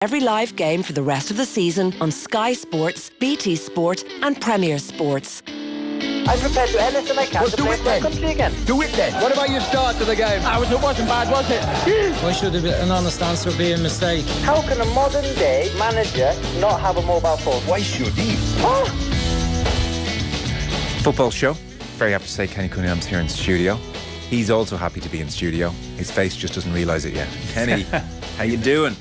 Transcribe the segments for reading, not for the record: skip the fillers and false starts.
Every live game for the rest of the season on Sky Sports, BT Sport and Premier Sports. I'm prepared to do anything I can to play for my country again. Do it then. What about your start to the game? It wasn't bad, was it? Why should an honest answer be a mistake? How can a modern day manager not have a mobile phone? Why should he? Oh! Football show. Very happy to say Kenny Cunningham's here in studio. He's also happy to be in studio. His face just doesn't realise it yet. Kenny, how you doing?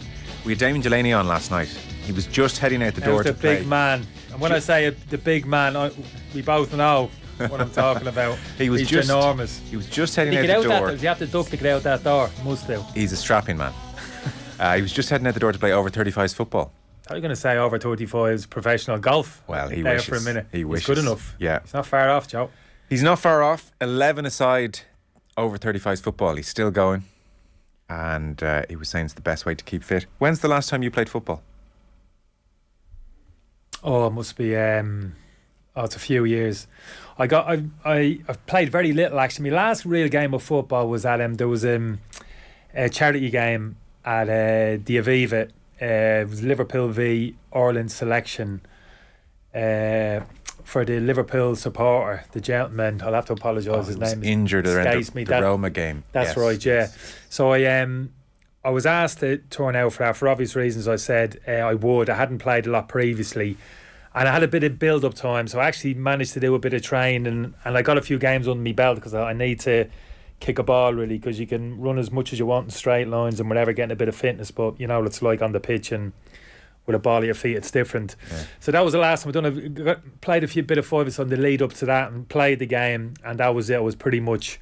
We had Damien Delaney on last night. He was just heading out the door to play. The big man. And when I say the big man, we both know what I'm talking about. He's just enormous. He was just heading out the door. Does he have to duck to get out that door? Must do. He's a strapping man. He was just heading out the door to play over 35s football. How are you going to say over 35s professional golf? Well, he there wishes. For a minute. He wishes. He's good enough. Yeah. He's not far off, Joe. He's not far off. 11 aside over 35s football. He's still going. And he was saying it's the best way to keep fit. When's the last time you played football? Oh, it must be. It's a few years. I've played very little actually. My last real game of football was at there was a charity game at the Aviva. It was Liverpool v Ireland selection. For the Liverpool supporter, the gentleman, I'll have to apologise. His name is injured around the Roma game. That's right, yeah. So I was asked to turn out for that for obvious reasons. I said I would. I hadn't played a lot previously, and I had a bit of build-up time. So I actually managed to do a bit of training, and I got a few games under my belt because I need to kick a ball really, because you can run as much as you want in straight lines and whatever, getting a bit of fitness. But you know what it's like on the pitch and with a ball at your feet, it's different. Yeah. So that was the last time played a bit of fives on the lead up to that and played the game, and that was it. It was pretty much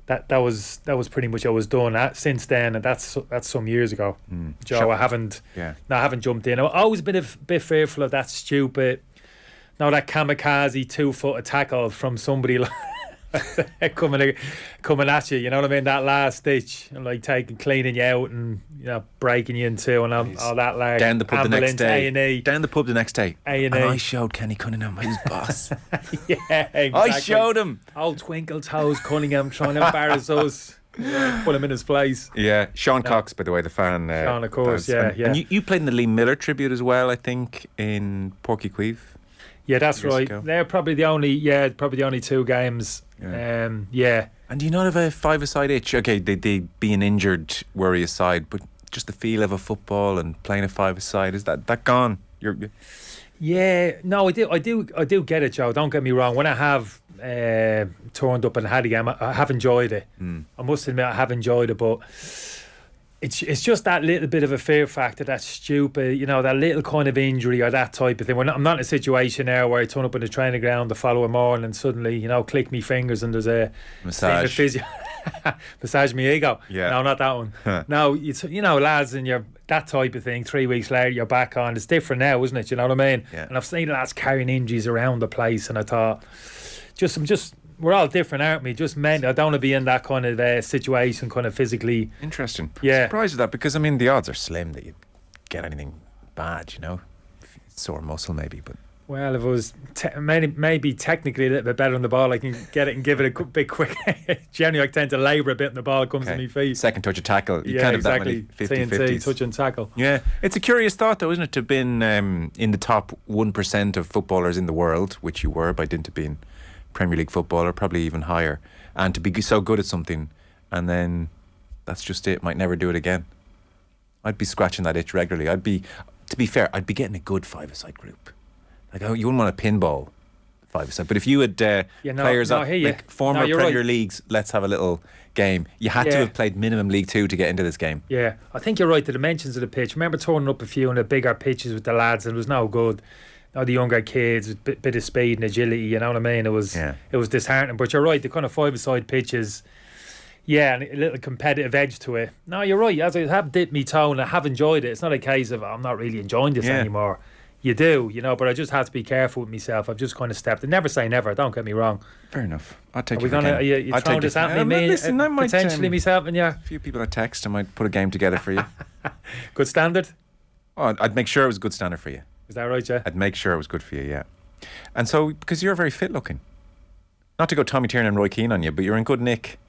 that was pretty much I was done. Since then, and that's some years ago, Joe. I haven't jumped in. I've always been a bit fearful of that stupid, that kamikaze 2-foot tackle from somebody like coming at you, you know what I mean? That last ditch, and like cleaning you out and breaking you in two and all that. Like down the pub the next day. A&E. Down the pub the next day. A&E. And I showed Kenny Cunningham who's boss. Yeah, exactly. I showed him. Old twinkle toes Cunningham trying to embarrass us. Put him in his place. Yeah, Sean Cox, by the way, the fan. Sean, of course, And you played in the Lee Miller tribute as well, I think, in Porky Queeve. Yeah, that's right. Ago. They're probably the only two games. Yeah. And do you not have a five-a-side itch? Okay, they being injured worry aside, but just the feel of a football and playing a five-a-side, is that gone? Yeah, no, I do get it, Joe. Don't get me wrong. When I have turned up and had a game, I have enjoyed it. I must admit, I have enjoyed it, but it's just that little bit of a fear factor, that stupid, that little kind of injury or that type of thing. I'm not in a situation now where I turn up in the training ground the following morning and suddenly, click me fingers and there's a massage. Physio massage me ego. Yeah. No, not that one. No, lads, and you're that type of thing. 3 weeks later, you're back on. It's different now, isn't it? You know what I mean? Yeah. And I've seen lads carrying injuries around the place, and I thought, we're all different, aren't we? Just men. I don't want to be in that kind of situation, kind of physically. Interesting. Yeah. Surprised at that, because the odds are slim that you get anything bad. Sore muscle maybe, but. Well, if it was maybe technically a little bit better on the ball, I can get it and give it a bit quick. Generally, I tend to labour a bit and the ball comes to my feet. Second touch of tackle. You can't have that many 50-50s. TNT, touch and tackle. Yeah. It's a curious thought, though, isn't it, to have been in the top 1% of footballers in the world, which you were by dint of being Premier League footballer, probably even higher, and to be so good at something, and then that's just it, might never do it again. I'd be scratching that itch regularly. To be fair, I'd be getting a good five-a-side group. Like, you wouldn't want a pinball five-a-side, but if you had players former Premier Leagues, let's have a little game. You had to have played minimum League Two to get into this game. Yeah, I think you're right. The dimensions of the pitch. Remember turning up a few on the bigger pitches with the lads, and it was no good. The younger kids, with bit of speed and agility. You know what I mean? It was disheartening. But you're right. The kind of five-a-side pitches. Yeah, and a little competitive edge to it. No, you're right. As I have dipped me toe and I have enjoyed it. It's not a case of I'm not really enjoying this anymore. You do, but I just have to be careful with myself. I've just kind of stepped. Never say never. Don't get me wrong. Fair enough. I'll take you throwing this at me? Listen, I might potentially myself and yeah. A few people I text. I might put a game together for you. Good standard. Oh, I'd make sure it was a good standard for you. Is that right, yeah? I'd make sure it was good for you, yeah. And so, because you're very fit looking, not to go Tommy Tiernan and Roy Keane on you, but you're in good nick.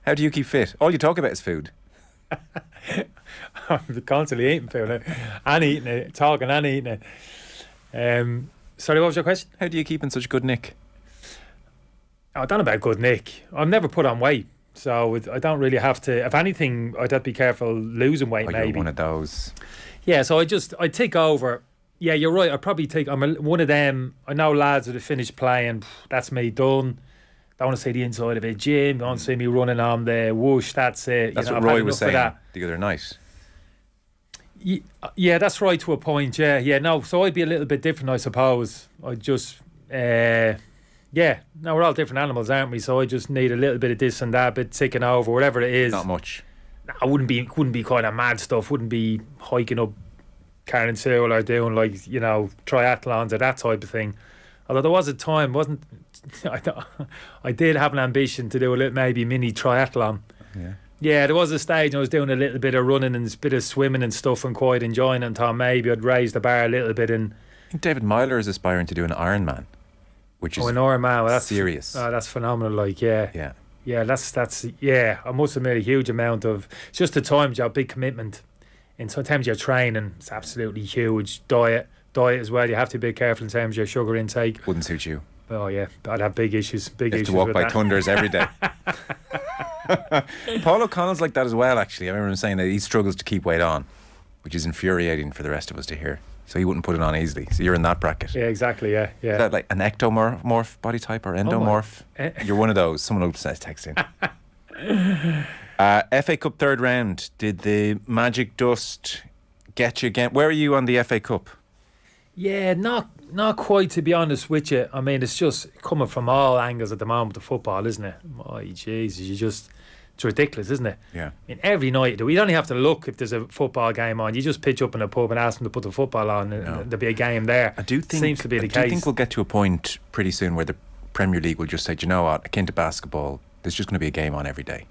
How do you keep fit? All you talk about is food. I'm constantly eating food and eating it, talking and eating it. Sorry, what was your question? How do you keep in such good nick? I don't know about good nick. I've never put on weight, so I don't really have to. If anything, I'd have to be careful losing weight. You're maybe one of those. Yeah, so I take over. Yeah, you're right. I probably take. One of them. I know lads that have finished playing. That's me done. Don't want to see the inside of a gym. Don't want to see me running on the whoosh. That's it. That's you know, what I've had Roy was enough of saying that. the other night. Yeah, that's right to a point. Yeah. No, so I'd be a little bit different, I suppose. I just, no, we're all different animals, aren't we? So I just need a little bit of this and that, bit ticking over, whatever it is. Not much. I wouldn't be kind of mad stuff. Wouldn't be hiking up Carr and Sewell or doing like, you know, triathlons or that type of thing. Although there was a time, I did have an ambition to do a little maybe mini triathlon. Yeah. Yeah, there was a stage I was doing a little bit of running and a bit of swimming and stuff and quite enjoying it, and thought maybe I'd raise the bar a little bit. And I think David Myler is aspiring to do an Ironman, which is an Ironman, well, that's serious. That's phenomenal. Like, yeah, that's I must admit a huge amount of. It's just the time job, big commitment, and sometimes your training is absolutely huge. Diet as well. You have to be careful in terms of your sugar intake. Wouldn't suit you. Oh yeah, I'd have big issues. You have to walk by thunders every day. Paul O'Connell's like that as well, actually. I remember him saying that he struggles to keep weight on, which is infuriating for the rest of us to hear. So he wouldn't put it on easily. So you're in that bracket. Yeah, exactly. Yeah. Is that like an ectomorph body type or endomorph? You're one of those. Someone will text in. FA Cup third round. Did the magic dust get you again? Where are you on the FA Cup? Yeah, not quite, to be honest with you. I mean, it's just coming from all angles at the moment, the football, isn't it? My Jesus, it's ridiculous, isn't it? Yeah. I mean, every night, we don't even have to look if there's a football game on. You just pitch up in a pub and ask them to put the football on, and there'll be a game there. I do think seems to be the case. I do think we'll get to a point pretty soon where the Premier League will just say, do you know what, akin to basketball, there's just going to be a game on every day.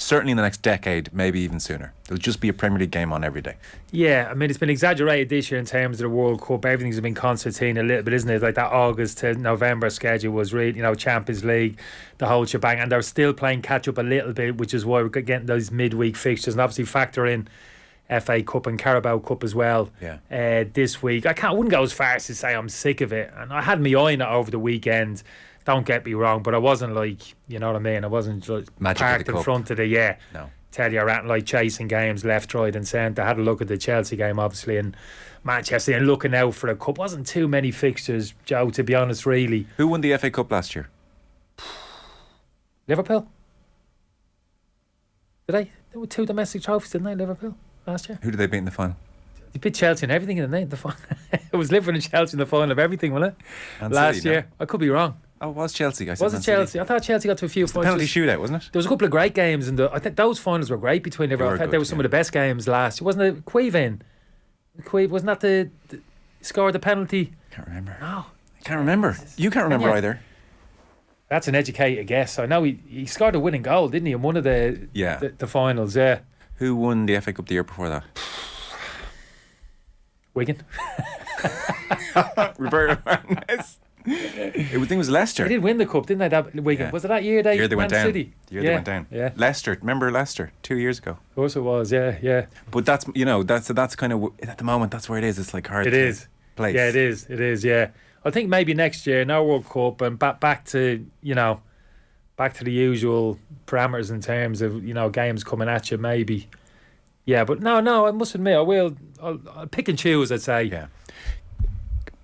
Certainly in the next decade, maybe even sooner. There'll just be a Premier League game on every day. Yeah, I mean, it's been exaggerated this year in terms of the World Cup. Everything's been concertina a little bit, isn't it? Like that August to November schedule was really, Champions League, the whole shebang. And they're still playing catch up a little bit, which is why we're getting those midweek fixtures. And obviously factor in FA Cup and Carabao Cup as well. Yeah. This week. I wouldn't go as far as to say I'm sick of it. And I had me eye on it over the weekend. Don't get me wrong, but I wasn't like, you know what I mean? I wasn't just parked in front of the, No. Tell you, around like chasing games left, right and centre. I had a look at the Chelsea game, obviously, and Manchester, and looking out for a cup. Wasn't too many fixtures, Joe, to be honest, really. Who won the FA Cup last year? Liverpool. Did they? There were 2 domestic trophies, didn't they, Liverpool, last year? Who did they beat in the final? They beat Chelsea and everything in the final. It was Liverpool and Chelsea in the final of everything, wasn't it? And last City, year. no? I could be wrong. Oh, it was Chelsea. Was it Chelsea? I thought Chelsea got to a few finals. Penalty shootout, wasn't it? There was a couple of great games, and I think those finals were great between Liverpool. I thought they were some of the best games last year. Wasn't it Quaven? Wasn't that the scored the penalty? Can't remember. No. I can't remember. You can't remember either. That's an educated guess. I know he scored a winning goal, didn't he, in one of the finals, yeah. Who won the FA Cup the year before that? Wigan. Roberto Martinez. I think it was Leicester. They did win the cup, didn't they? That Wigan. Yeah. Was it that year they went down. City? The year they went down. Yeah. Leicester. Remember Leicester 2 years ago? Of course it was. Yeah. But that's that's kind of at the moment that's where it is. It's like hard. It is. Place. Yeah, it is. It is. Yeah. I think maybe next year, no World Cup, and back to the usual parameters in terms of games coming at you. Maybe. Yeah, but no. I must admit, I'll pick and choose. I'd say. Yeah.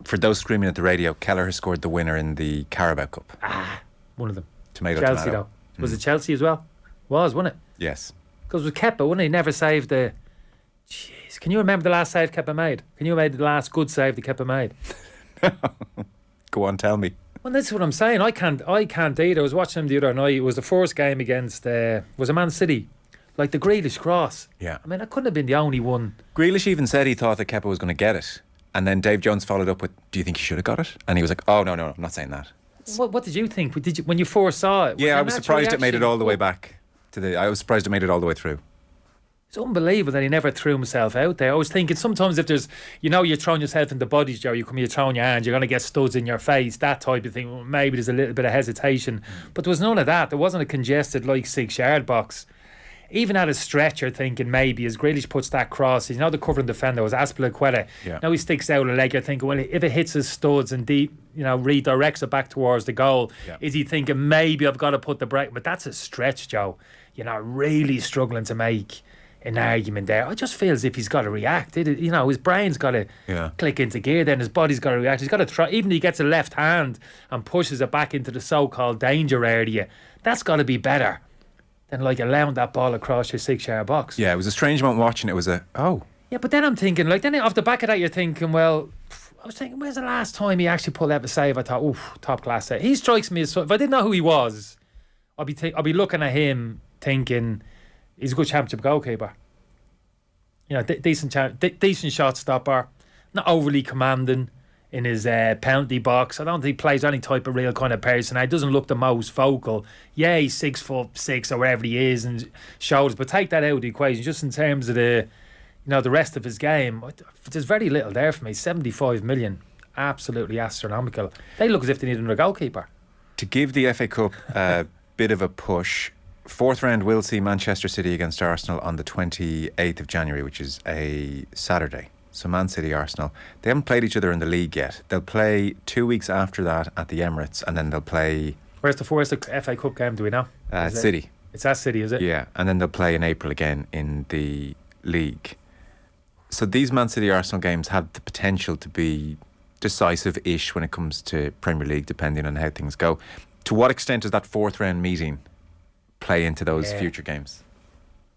For those screaming at the radio, Keller has scored the winner in the Carabao Cup. One of them. Tomato. Chelsea though. Was it Chelsea as well? Wasn't it? Yes. Because it was Kepa, wasn't he? Never saved the. Jeez, can you remember the last save Kepa made? Can you remember the last good save that Kepa made? Go on, tell me. Well, that's what I'm saying. I can't either. I was watching him the other night. It was the first game against was a Man City, like the Grealish cross. Yeah. I mean, I couldn't have been the only one. Grealish even said he thought that Kepa was going to get it, and then Dave Jones followed up with, "Do you think he should have got it?" And he was like, "Oh no, I'm not saying that." What did you think? Did you when you first saw it? Yeah, I was surprised it made it all the way back to I was surprised it made it all the way through. It's unbelievable that he never threw himself out there. I was thinking sometimes if there's, you're throwing yourself into bodies, Joe, you're throwing your hand, you're going to get studs in your face, that type of thing. Well, maybe there's a little bit of hesitation. But there was none of that. There wasn't a congested, 6-yard box. even at a stretch, you're thinking maybe as Grealish puts that cross, you know, the covering defender was Azpilicueta. Yeah. Now he sticks out a leg. You're thinking, well, if it hits his studs and deep, you know, redirects it back towards the goal, is he thinking maybe I've got to put the brake? But that's a stretch, Joe. You know, really struggling to make an argument there. I just feel as if he's got to react. You know, his brain's got to click into gear. Then his body's got to react. He's got to try. Even if he gets a left hand and pushes it back into the so-called danger area, that's got to be better than like allowing that ball across your 6-yard box. Yeah, it was a strange moment watching. It was Yeah, but then I'm thinking, like, then off the back of that, you're thinking, well, I was thinking, where's the last time he actually pulled out a save? I thought, oof, top class save. He strikes me as, if I didn't know who he was, I'd be looking at him thinking he's a good championship goalkeeper. You know, decent shot stopper, not overly commanding in his penalty box. I don't think he plays any type of real kind of person. He doesn't look the most vocal. Yeah, he's 6'6" or wherever he is and shoulders, but take that out of the equation. Just in terms of the rest of his game, there's very little there for me. 75 million, absolutely astronomical. They look as if they need another goalkeeper. To give the FA Cup a bit of a push, fourth round will see Manchester City against Arsenal on the 28th of January, which is a Saturday. So Man City, Arsenal. They haven't played each other in the league yet. They'll play 2 weeks after that at the Emirates, and then they'll play... Where's the FA Cup game, do we know? City. It's at City, is it? Yeah, and then they'll play in April again in the league. So these Man City Arsenal games have the potential to be decisive-ish when it comes to Premier League, depending on how things go. To what extent does that fourth round meeting play into those future games?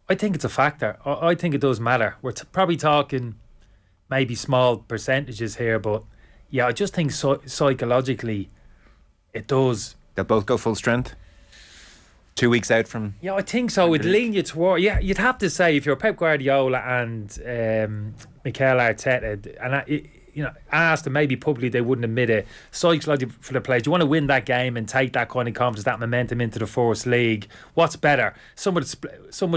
I think it's a factor. I think it does matter. We're probably talking maybe small percentages here, but yeah, I just think psychologically it does. They'll both go full strength? 2 weeks out from... Yeah, I think so. It'd lean you toward... Yeah, you'd have to say if you're Pep Guardiola and Mikel Arteta, and I asked them, maybe publicly they wouldn't admit it, psychologically for the players, you want to win that game and take that kind of confidence, that momentum into the first league. What's better? Some would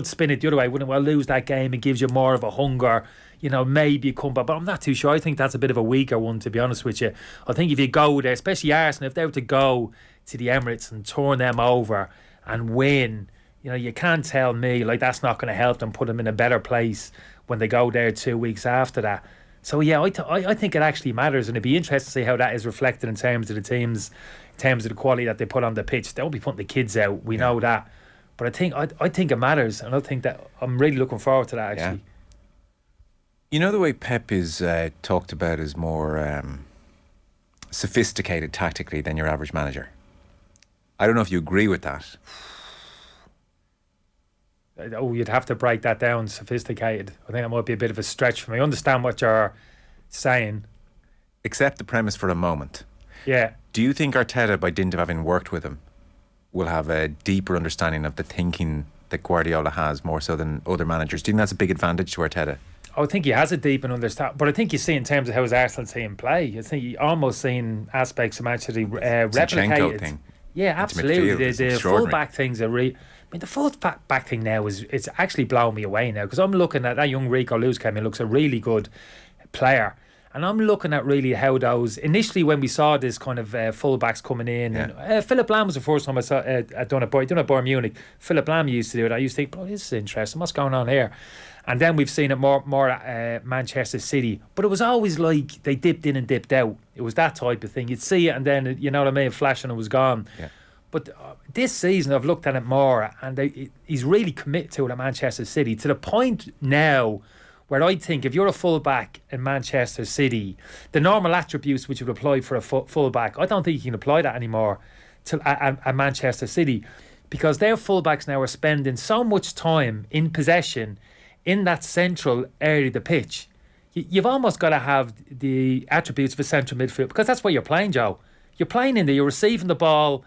spin it the other way, wouldn't it? Well, lose that game, it gives you more of a hunger, you know, maybe you come back. But I'm not too sure. I think that's a bit of a weaker one, to be honest with you. I think if you go there, especially Arsenal, if they were to go to the Emirates and turn them over and win, you know, you can't tell me like that's not going to help them put them in a better place when they go there 2 weeks after that. So yeah, I think it actually matters, and it'd be interesting to see how that is reflected in terms of the teams, in terms of the quality that they put on the pitch. They won't be putting the kids out, we know that, but I think it matters, and I think that I'm really looking forward to that actually. You know, the way Pep is talked about as more sophisticated tactically than your average manager. I don't know if you agree with that. Oh, you'd have to break that down. Sophisticated. I think that might be a bit of a stretch for me. I understand what you're saying. Accept the premise for a moment. Yeah. Do you think Arteta, by dint of having worked with him, will have a deeper understanding of the thinking that Guardiola has more so than other managers? Do you think that's a big advantage to Arteta? I think he has a deep and understand, but I think you see in terms of how his Arsenal team play, I think you almost seen aspects of Manchester City replicated. Thing. Yeah, absolutely. The full-back things are really... I mean, the full-back thing now it's actually blowing me away now, because I'm looking at that young Rico Lewis came in, looks a really good player. And I'm looking at really how those... Initially, when we saw this kind of full-backs coming in, and Philip Lahm was the first time I saw I'd done at Bayern Munich. Philip Lahm used to do it. I used to think, oh, this is interesting. What's going on here? And then we've seen it more at Manchester City. But it was always like they dipped in and dipped out. It was that type of thing. You'd see it and then, you know what I mean, flash and it was gone. Yeah. But this season I've looked at it more, and he's really committed to it at Manchester City, to the point now where I think if you're a full-back in Manchester City, the normal attributes which would apply for a full-back, I don't think you can apply that anymore at Manchester City, because their full-backs now are spending so much time in possession in that central area of the pitch. You've almost got to have the attributes of a central midfield, because that's where you're playing, Joe. You're playing in there, you're receiving the ball,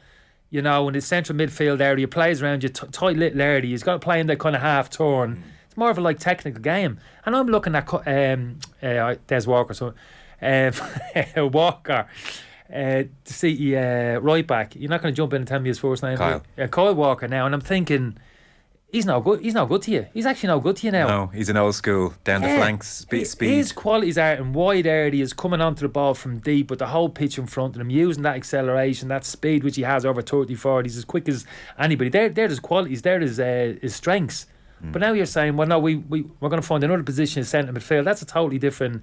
you know, in the central midfield area, plays around you, tight little area. He's got to play in that kind of half turn. It's more of a technical game. And I'm looking at Des Walker, so Walker, to see right back. You're not going to jump in and tell me his first name. Kyle Walker now, and I'm thinking, he's no good. He's no good to you. He's actually no good to you now. No, he's an old school down the flanks speed. His qualities are in wide areas, coming onto the ball from deep with the whole pitch in front of him, using that acceleration, that speed which he has over 30, 40. He's as quick as anybody. They're his qualities. They're his strengths. But now you're saying, well, no, we're going to find another position in centre midfield. That's a totally different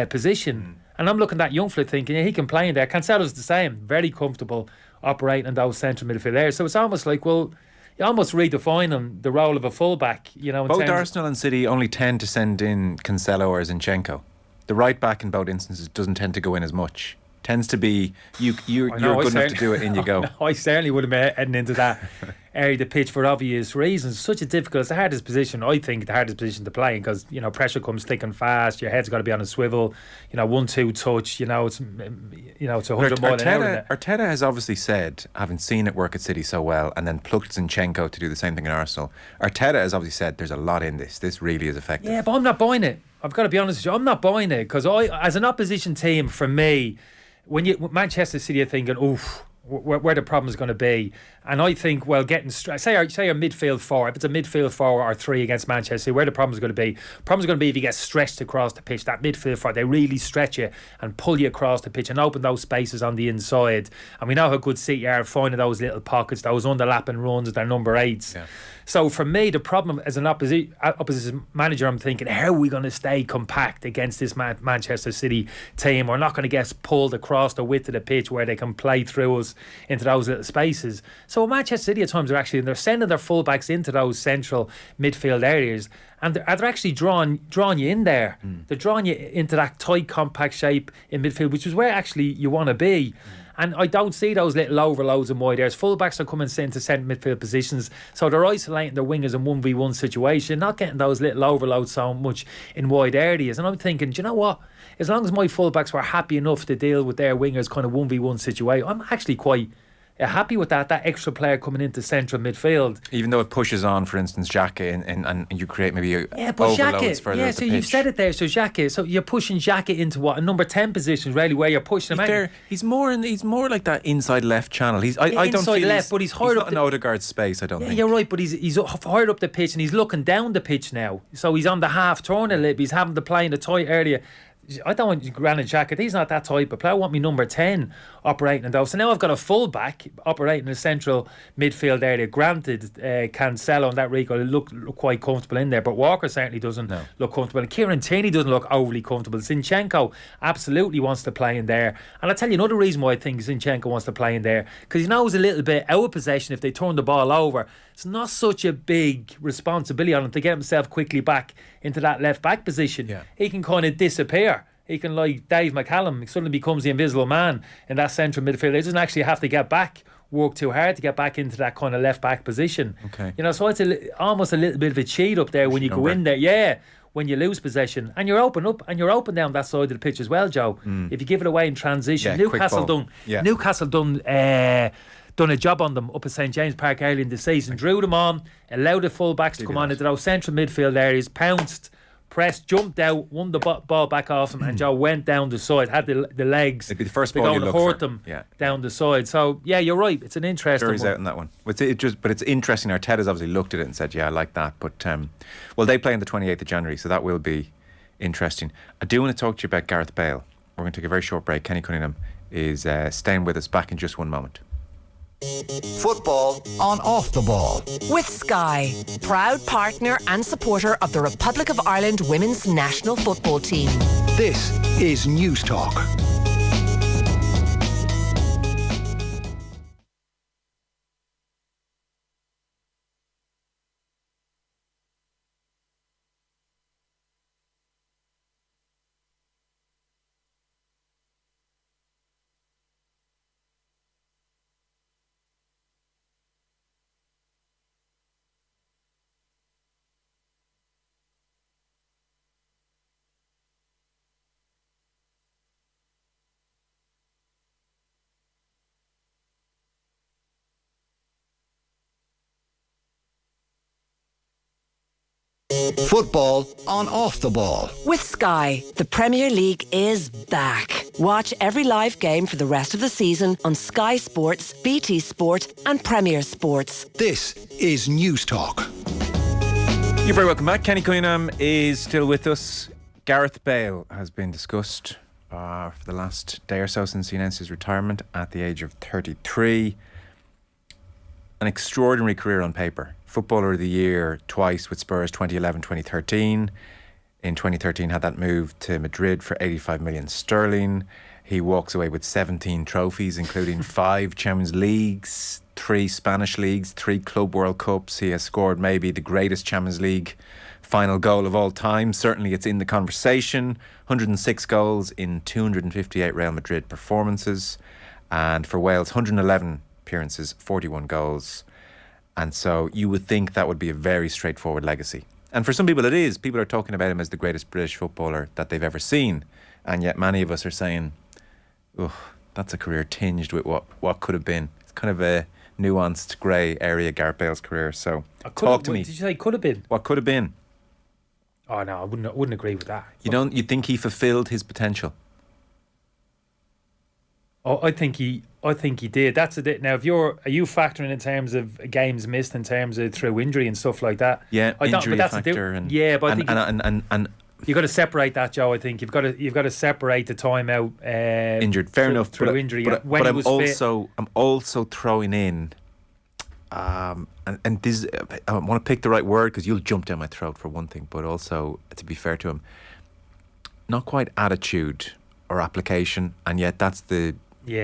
position. And I'm looking at that young fella thinking, yeah, he can play in there. Cancelo's the same, very comfortable operating in those centre midfield areas. So it's almost like, well, you're almost redefining the role of a fullback. You know, in Both terms Arsenal and City only tend to send in Cancelo or Zinchenko. The right back in both instances doesn't tend to go in as much. Tends to be you're good enough to do it, in you go. I certainly would have been heading into that area of the pitch for obvious reasons. Such a difficult, it's the hardest position, I think, the hardest position to play, because pressure comes thick and fast. Your head's got to be on a swivel. 1-2 touch. It's 100 mile an hour. Arteta has obviously said, having seen it work at City so well, and then plucked Zinchenko to do the same thing in Arsenal. Arteta has obviously said there's a lot in this. This really is effective. Yeah, but I'm not buying it. I've got to be honest with you. I'm not buying it, because as an opposition team, for me, when Manchester City are thinking, oof, where the problem is going to be, and I think, well, getting say our midfield four, if it's a midfield four or three against Manchester City, where the problem is going to be? Problem's going to be if you get stretched across the pitch. That midfield four, they really stretch you and pull you across the pitch and open those spaces on the inside. And we know how good City are finding those little pockets, those underlapping runs with their number 8s. Yeah. So for me, the problem as an opposition manager, I'm thinking, how are we going to stay compact against this Manchester City team? We're not going to get pulled across the width of the pitch where they can play through us into those little spaces. So Manchester City at times they're sending their fullbacks into those central midfield areas, and they're actually drawing you in there. They're drawing you into that tight, compact shape in midfield, which is where actually you want to be. And I don't see those little overloads in wide areas. Fullbacks are coming into centre midfield positions, so they're isolating their wingers in 1v1 situation, not getting those little overloads so much in wide areas. And I'm thinking, do you know what? As long as my fullbacks were happy enough to deal with their wingers kind of 1v1 situation, I'm actually quite happy with that extra player coming into central midfield. Even though it pushes on, for instance, Xhaka and you create maybe but overloads further up the pitch. You've said it there. So Xhaka, so you're pushing Xhaka into what, a number 10 position, really, where you're pushing him out. He's more like that inside left channel. I don't inside feel left, but he's higher up in Odegaard's space. I don't think. You're right, but he's higher up the pitch and he's looking down the pitch now. So he's on the half turn a little bit. He's having to play in a tight area. I don't want Granit Xhaka. He's not that type of player. I want me number 10 operating in those. So now I've got a full-back operating in the central midfield area. Granted, Cancelo and that Rico look quite comfortable in there, but Walker certainly doesn't look comfortable. And Kieran Tierney doesn't look overly comfortable. Zinchenko absolutely wants to play in there. And I'll tell you another reason why I think Zinchenko wants to play in there, because he knows a little bit out of possession if they turn the ball over. It's not such a big responsibility on him to get himself quickly back into that left-back position. Yeah. He can kind of disappear. He can, like Dave McCallum, suddenly becomes the invisible man in that central midfield. He doesn't actually have to get back, work too hard to get back into that kind of left-back position. Okay. So it's almost a little bit of a cheat up there when you go in there. Yeah, when you lose possession. And you're open up and you're open down that side of the pitch as well, Joe. If you give it away in transition. Newcastle done a job on them up at St James Park early in the season. Drew them on, allowed the full-backs to come on into those central midfield areas, pounced, pressed, jumped out, won the ball back off him, and Joe went down the side, had the legs to go and hurt them down the side. So yeah, you're right, it's an interesting one. Out in that one. But it's interesting. Arteta's obviously looked at it and said, yeah, I like that. But well, they play on the 28th of January, so that will be interesting. I do want to talk to you about Gareth Bale. We're going to take a very short break. Kenny Cunningham is staying with us. Back in just one moment. Football on Off the Ball with Sky, proud partner and supporter of the Republic of Ireland women's national football team. This is News Talk. Football on Off the Ball with Sky. The Premier League is back. Watch every live game for the rest of the season on Sky Sports, BT Sport and Premier Sports. This is News Talk. You're very welcome back. Kenny Cunningham is still with us. Gareth Bale has been discussed for the last day or so since he announced his retirement at the age of 33. An extraordinary career on paper Footballer of the Year twice with Spurs, 2011, 2013. In 2013 had that move to Madrid for 85 million sterling. He walks away with 17 trophies, including 5 Champions Leagues, 3 Spanish Leagues, 3 Club World Cups. He has scored maybe the greatest Champions League final goal of all time. Certainly it's in the conversation. 106 goals in 258 Real Madrid performances. And for Wales, 111 appearances, 41 goals. And so you would think that would be a very straightforward legacy. And for some people it is. People are talking about him as the greatest British footballer that they've ever seen. And yet many of us are saying, oh, that's a career tinged with what could have been. It's kind of a nuanced grey area, Gareth Bale's career. So talk to me. Did you say could have been? What could have been? Oh no, I wouldn't agree with that. You think he fulfilled his potential? Oh, I think he did. That's it. Now, are you factoring in terms of games missed, in terms of through injury and stuff like that? Yeah, injury factor, but I think you've got to separate that, Joe. I think you've got to separate the time out injured. Fair enough. Through injury. But I'm also throwing in, and this, I want to pick the right word because you'll jump down my throat for one thing, but also to be fair to him, not quite attitude or application, and yet that's the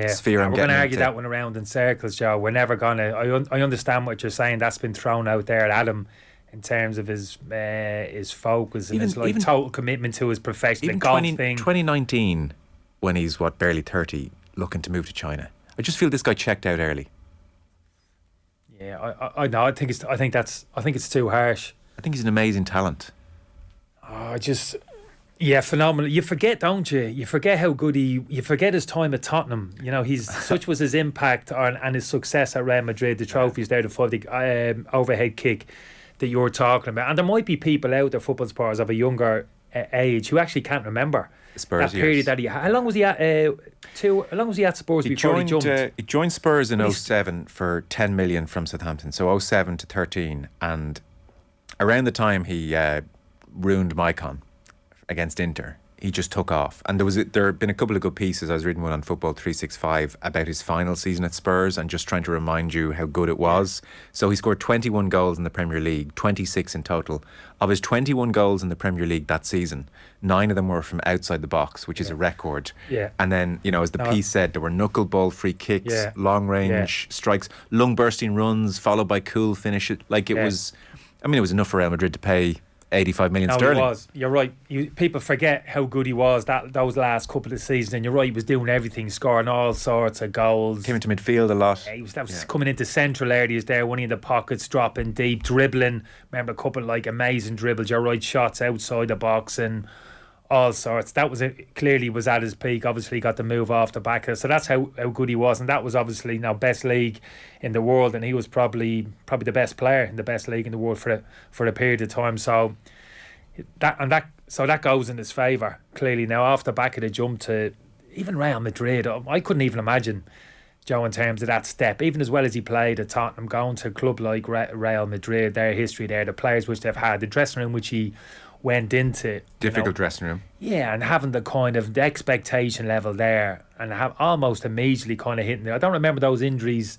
sphere I'm getting into. We're going to argue that one around in circles, Joe. We're never going to. I understand what you're saying. That's been thrown out there at him in terms of his focus and his total commitment to his profession. Even 2019, when he's barely 30, looking to move to China. I just feel this guy checked out early. Yeah, I know. I think it's too harsh. I think he's an amazing talent. Phenomenal. You forget, don't you? You forget how good you forget his time at Tottenham. You know, such was his impact and his success at Real Madrid. The trophies there, the overhead kick that you're talking about. And there might be people out there, football supporters of a younger age, who actually can't remember Spurs that period that he had. How long was he at? How long was he at Spurs before he jumped? He joined Spurs in 07 for 10 million from Southampton. So 07 to 13, and around the time he ruined Mycon against Inter, he just took off. And there have been a couple of good pieces. I was reading one on Football 365 about his final season at Spurs and just trying to remind you how good it was. So he scored 21 goals in the Premier League, 26 in total. Of his 21 goals in the Premier League that season, 9 of them were from outside the box, which is a record. Yeah. And then, as the piece said, there were knuckleball free kicks, long range strikes, lung bursting runs, followed by cool finishes. It was enough for Real Madrid to pay 85 million sterling. He was. You're right. People forget how good he was those last couple of seasons, and you're right, he was doing everything, scoring all sorts of goals. Came into midfield a lot. That was coming into central areas there, winning the pockets, dropping deep, dribbling. Remember a couple of amazing dribbles, you're right, shots outside the box and all sorts. That was clearly was at his peak. Obviously, he got the move off the back of it. So that's how good he was, and that was obviously best league in the world, and he was probably the best player in the best league in the world for a period of time. So that goes in his favour clearly. Now off the back of the jump to even Real Madrid, I couldn't even imagine, Joe, in terms of that step, even as well as he played at Tottenham, going to a club like Real Madrid, their history there, the players which they've had, the dressing room which he went into. Difficult dressing room. Yeah, and having the expectation level there, and have almost immediately kind of hitting there. I don't remember those injuries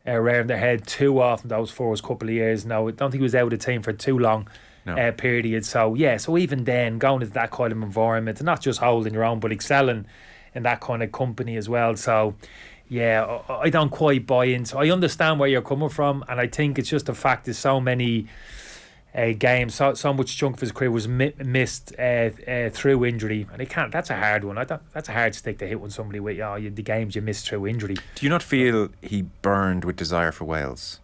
around their head too often those first couple of years. No, I don't think he was out of the team for too long period. So even then, going into that kind of environment, and not just holding your own, but excelling in that kind of company as well. So yeah, I don't quite buy into. I understand where you're coming from, and I think it's just the fact that so many games, so much chunk of his career was missed through injury, and that's a hard one. That's a hard stick to hit when somebody with the games you missed through injury. Do you not feel he burned with desire for Wales?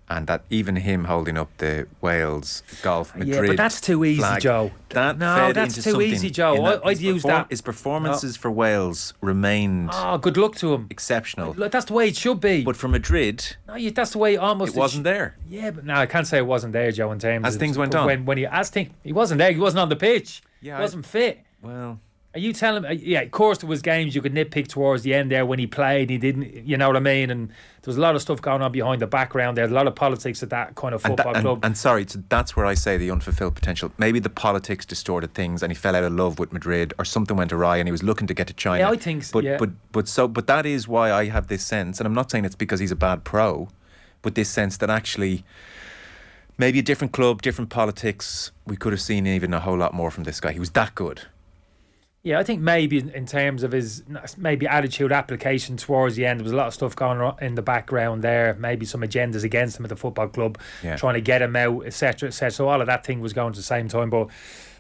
And that even him holding up the Wales golf Madrid but that's too easy, flag, Joe. That's too easy, Joe. I'd use that. His performances for Wales remained. Good luck to him. Exceptional. That's the way it should be. But for Madrid, that's the way it wasn't there. Yeah, but I can't say it wasn't there, Joe. In terms as things went on, he wasn't there. He wasn't on the pitch. Yeah, he wasn't fit. Well. Are you telling me? Yeah, of course there was games you could nitpick towards the end there when he played. He didn't, you know what I mean? And there was a lot of stuff going on behind the background there. A lot of politics at that kind of football club. And sorry, so that's where I say the unfulfilled potential. Maybe the politics distorted things, and he fell out of love with Madrid, or something went awry, and he was looking to get to China. Yeah, I think so. But that is why I have this sense, and I'm not saying it's because he's a bad pro, but this sense that actually maybe a different club, different politics, we could have seen even a whole lot more from this guy. He was that good. Yeah, I think maybe in terms of his maybe attitude, application towards the end, there was a lot of stuff going on in the background there. Maybe some agendas against him at the football club, trying to get him out, etc., etc. So all of that thing was going at the same time. But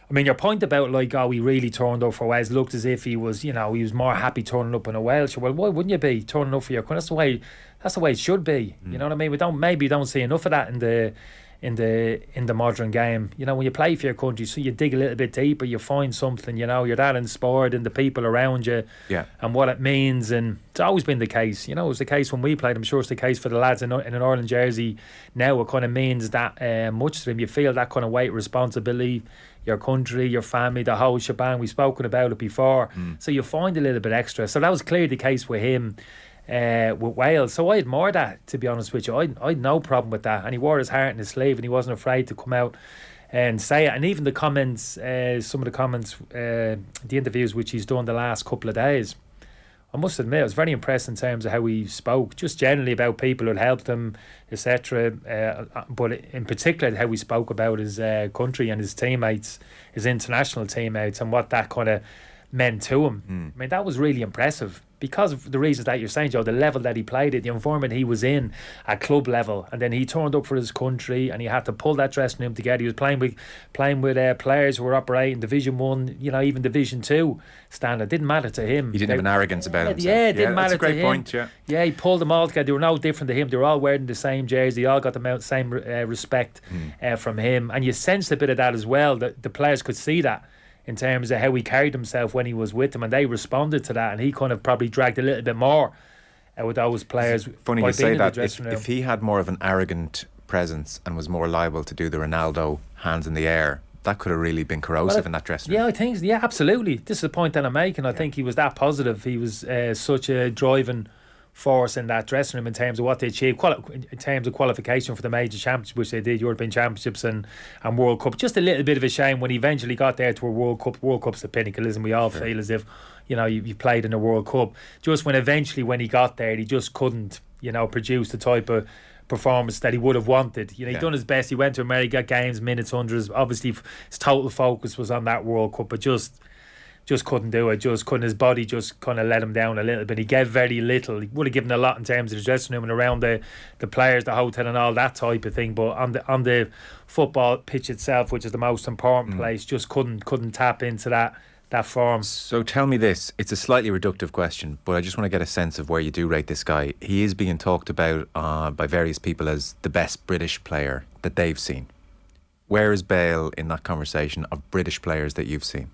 I mean, your point about like, he really turned up for Wales, looked as if he was, he was more happy turning up in a Welsh. Well, why wouldn't you be turning up for your country? That's the way it should be. You know what I mean? We don't see enough of that in the modern game. When you play for your country, so you dig a little bit deeper, you find something. You're that inspired in the people around you, and what it means. And it's always been the case. It was the case when we played. I'm sure it's the case for the lads in an Ireland jersey now. It kind of means that much to them. You feel that kind of weight, responsibility. Your country, your family, the whole shebang. We've spoken about it before, so you find a little bit extra. So that was clearly the case with him. With Wales, so I admire that, to be honest with you. I had no problem with that, and he wore his heart in his sleeve, and he wasn't afraid to come out and say it. And even the comments, some of the comments, the interviews which he's done the last couple of days, I must admit I was very impressed in terms of how he spoke, just generally about people who had helped him, etc. But in particular how he spoke about his country and his teammates, his international teammates, and what that kind of meant to him. I mean, that was really impressive, because of the reasons that you're saying, Joe, the level that he played at, the environment he was in at club level, and then he turned up for his country, and he had to pull that dressing room together. He was playing with players who were operating Division 1, even Division 2 standard. It didn't matter to him. He didn't have an arrogance about himself. Yeah, it didn't matter to him. That's a great point, Yeah, he pulled them all together. They were no different to him. They were all wearing the same jersey. They all got the same respect from him. And you sensed a bit of that as well, that the players could see that in terms of how he carried himself when he was with them, and they responded to that, and he kind of probably dragged a little bit more with those players. It's funny you say that. If he had more of an arrogant presence and was more liable to do the Ronaldo hands in the air, that could have really been corrosive in that dressing room. Yeah, I think, absolutely. This is the point that I'm making. I think he was that positive. He was such a driving force in that dressing room in terms of what they achieved, in terms of qualification for the major championships, which they did, European Championships and World Cup. Just a little bit of a shame when he eventually got there to a World Cup. World Cup's the pinnacle, isn't we all feel as if you played in a World Cup. Just when he got there, he just couldn't produce the type of performance that he would have wanted. He'd done his best. He went to America, got games, minutes, hundreds. Obviously his total focus was on that World Cup, but just couldn't do it. His body just kind of let him down a little bit. He gave very little. He would have given a lot in terms of the dressing room and around the players, the hotel and all that type of thing, but on the football pitch itself, which is the most important place, just couldn't tap into that form. So tell me this, it's a slightly reductive question, but I just want to get a sense of where you do rate this guy. He is being talked about by various people as the best British player that they've seen. Where is Bale in that conversation of British players that you've seen?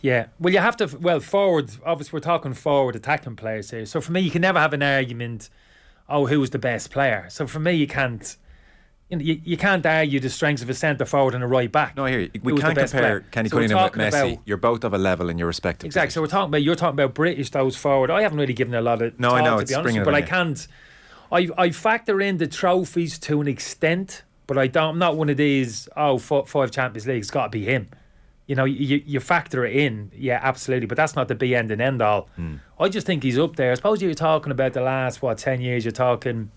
Yeah, well, you have to, forward, obviously we're talking forward attacking players here. So for me, you can never have an argument, who's the best player. So for me, you can't argue the strengths of a centre forward and a right back. No, I hear you. We can't compare Kenny Cunningham with Messi. You're both of a level in your respective Exactly. positions. So you're talking about British, those forward. I haven't really given a lot of thought, I know, to it's be honest, springing but I in. can't. I factor in the trophies to an extent, but I'm not one of these, 5 Champions League, it's got to be him. You factor it in, yeah, absolutely, but that's not the be end and end all. I just think he's up there. I suppose you're talking about the last 10 years. You're talking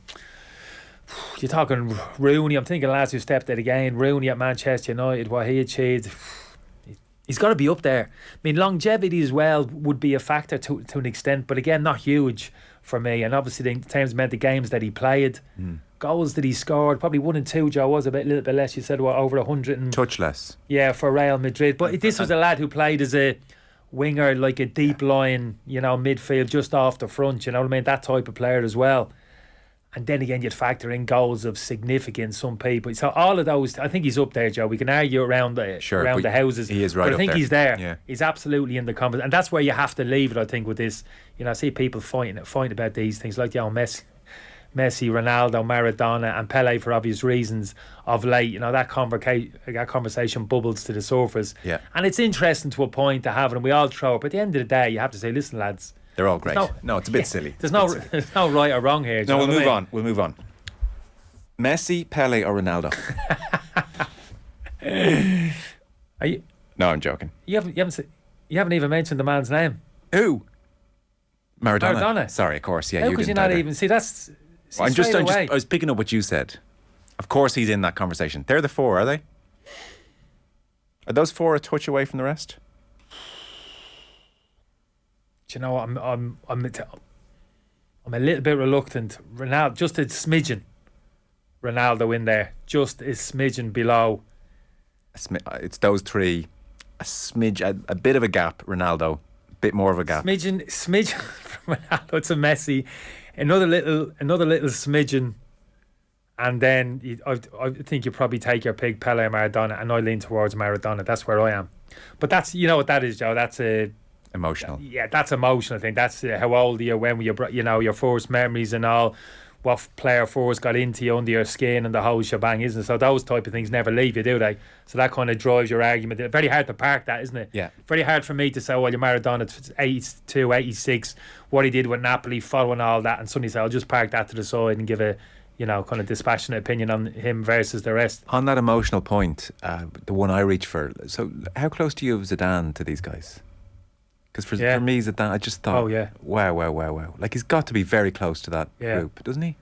Rooney. I'm thinking lads who stepped out again. Rooney at Manchester United, what he achieved. He's got to be up there. I mean, longevity as well would be a factor to an extent, but again, not huge for me. And obviously, in terms of the games that he played, goals that he scored, probably 1 and 2, Joe, was a little bit less. You said over 100 and touch less. Yeah, for Real Madrid. But this was a lad who played as a winger, like a deep line, midfield, just off the front. You know what I mean? That type of player as well. And then again, you'd factor in goals of significance, some people. So all of those, I think he's up there, Joe. We can argue around the houses. He is right but up I think there. He's there. Yeah. He's absolutely in the conversation. And that's where you have to leave it, I think, with this. I see people fighting about these things, like Messi, Ronaldo, Maradona and Pele, for obvious reasons, of late. That conversation bubbles to the surface. Yeah. And it's interesting to a point to have it, and we all throw it. But at the end of the day, you have to say, listen, lads, they're all great. No, it's a bit silly. There's no right or wrong here. No, we'll move on. Messi, Pele or Ronaldo? Are you? No, I'm joking. You haven't even mentioned the man's name. Who? Maradona. Maradona. Sorry, of course. Yeah, How could you not even see? That's. I was picking up what you said. Of course he's in that conversation. They're the four, are they? Are those four a touch away from the rest? Do you know what? I'm a little bit reluctant. Ronaldo, just a smidgen. Ronaldo in there, just a smidgen below. It's those three. A smidge, a bit of a gap. Ronaldo, a bit more of a gap. Smidgen from Ronaldo to Messi. Another little smidgen. And then I think you probably take your pick, Pele or Maradona, and I lean towards Maradona. That's where I am. But that's, you know what that is, Joe. That's emotional. Yeah, that's emotional. I think that's how old are you, when were you, your first memories and all. What player first got into you, under your skin, and the whole shebang, isn't it? So those type of things never leave you, do they? So that kind of drives your argument. Very hard to park that, isn't it? Yeah. Very hard for me to say, well, you're Maradona 82, 86, what he did with Napoli, following all that, and suddenly say, I'll just park that to the side and give a, kind of dispassionate opinion on him versus the rest. On that emotional point, the one I reach for. So, how close do you have Zidane to these guys? Because for me, Zidane, I just thought, wow. Like, he's got to be very close to that group, doesn't he?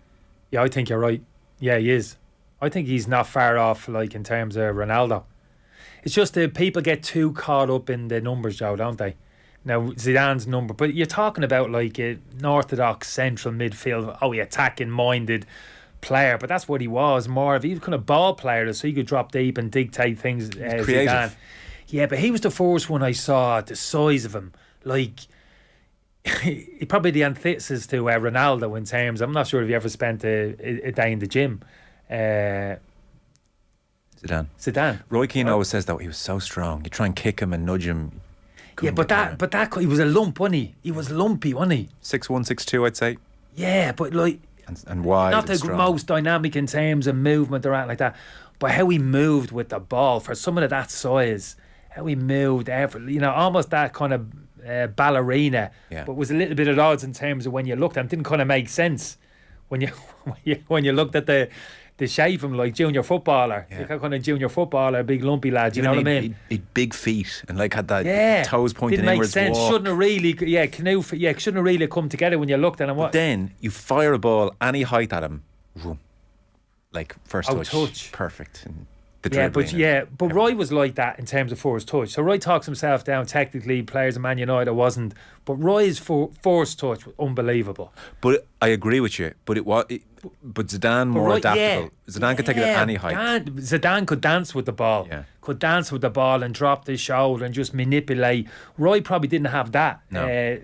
Yeah, I think you're right. Yeah, he is. I think he's not far off, like, in terms of Ronaldo. It's just that people get too caught up in the numbers, Joe, don't they? Now, Zidane's number, but you're talking about, like, an orthodox central midfield, attacking-minded player, but that's what he was, more of, he was kind of ball player, so he could drop deep and dictate things. Creative. Zidane. Yeah, but he was the first one I saw, the size of him. Like, he probably the antithesis to Ronaldo in terms. I'm not sure if you ever spent a day in the gym. Zidane. Roy Keane always says that he was so strong. You try and kick him and nudge him. Yeah, but that he was a lump, wasn't he? He was lumpy, wasn't he? 6'1", 6'2", I'd say. Yeah, but like, and wide. Not the most dynamic in terms of movement or anything like that, but how he moved with the ball for someone of that size. How he moved, almost that kind of ballerina, but was a little bit at odds in terms of when you looked at him. Didn't kind of make sense when you looked at the shape of him, like junior footballer. Yeah. Like kind of junior footballer, big lumpy lad. You know what I mean? He big feet and like had that toes pointing inwards. Didn't make sense. Walk. Shouldn't have really, shouldn't have really come together when you looked at him. But then you fire a ball any height at him, like first touch, perfect. And but Roy was like that in terms of first touch. So Roy talks himself down technically. Players of Man United wasn't, but Roy's first touch was unbelievable. But I agree with you. But but Zidane more adaptable. Zidane could take it at any height. Zidane could dance with the ball. Yeah. Could dance with the ball and drop the shoulder and just manipulate. Roy probably didn't have that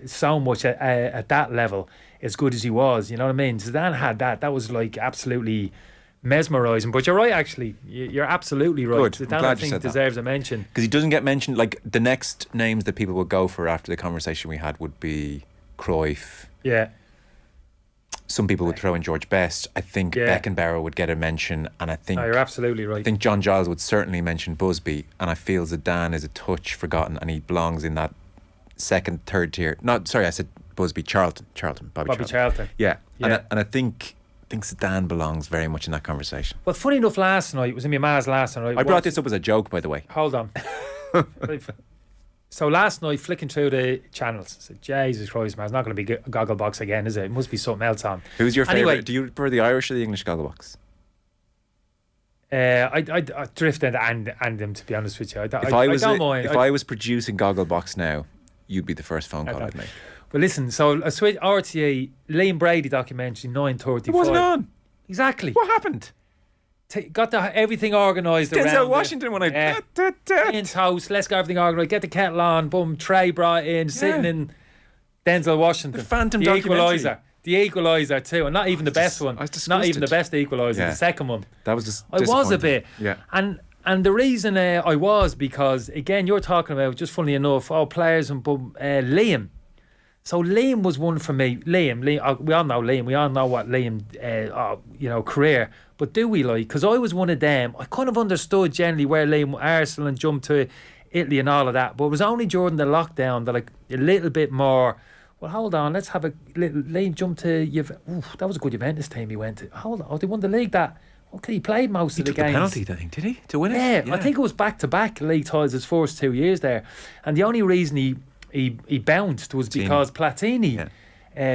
so much at that level, as good as he was. You know what I mean? Zidane had that. That was like absolutely mesmerising. But you're right, actually. You're absolutely right. Good. Zidane, I think, deserves a mention. Because he doesn't get mentioned. Like, the next names that people would go for after the conversation we had would be Cruyff. Yeah. Some people would throw in George Best. I think Beckenbauer would get a mention, and I think... you're absolutely right. I think John Giles would certainly mention Busby, and I feel Zidane is a touch forgotten, and he belongs in that second, third tier. I said Busby. Charlton. Bobby Charlton. Yeah. And I think Zidane belongs very much in that conversation. Well, funny enough, last night, it was in my ma's last night. I brought this up as a joke, by the way. Hold on. So last night, flicking through the channels, I said, Jesus Christ, man, it's not going to be Gogglebox again, is it? It must be something else on. Who's your favourite? Do you prefer the Irish or the English Gogglebox? I drifted and them, to be honest with you. I don't mind. If I was producing Gogglebox now, you'd be the first phone call I'd make. Well, listen, so I switched RTA, Liam Brady documentary, 9:35. It wasn't on. Exactly. What happened? Got everything organised around Denzel Washington when Ian's house, let's get everything organised, get the kettle on, boom, tray brought in, sitting in Denzel Washington. The Phantom documentary. The Equaliser too, and not even the best one. Not even the best Equaliser, the second one. That was just I was a bit. Yeah. And the reason I was, because again, you're talking about, just funnily enough, all players and Liam. So Liam was one for me. Liam, we all know Liam. We all know what Liam, career. But do we like? Because I was one of them. I kind of understood generally where Liam, Arsenal, and jumped to Italy and all of that. But it was only during the lockdown that a little bit more. Well, hold on. Let's have a little. Liam jumped to that was a good Juventus team he went to. Hold on. They won the league that. Okay, he played most of the games. He took the penalty, I think, did he? To win it? Yeah, I think it was back-to-back league titles his first 2 years there. And the only reason he bounced was because Platini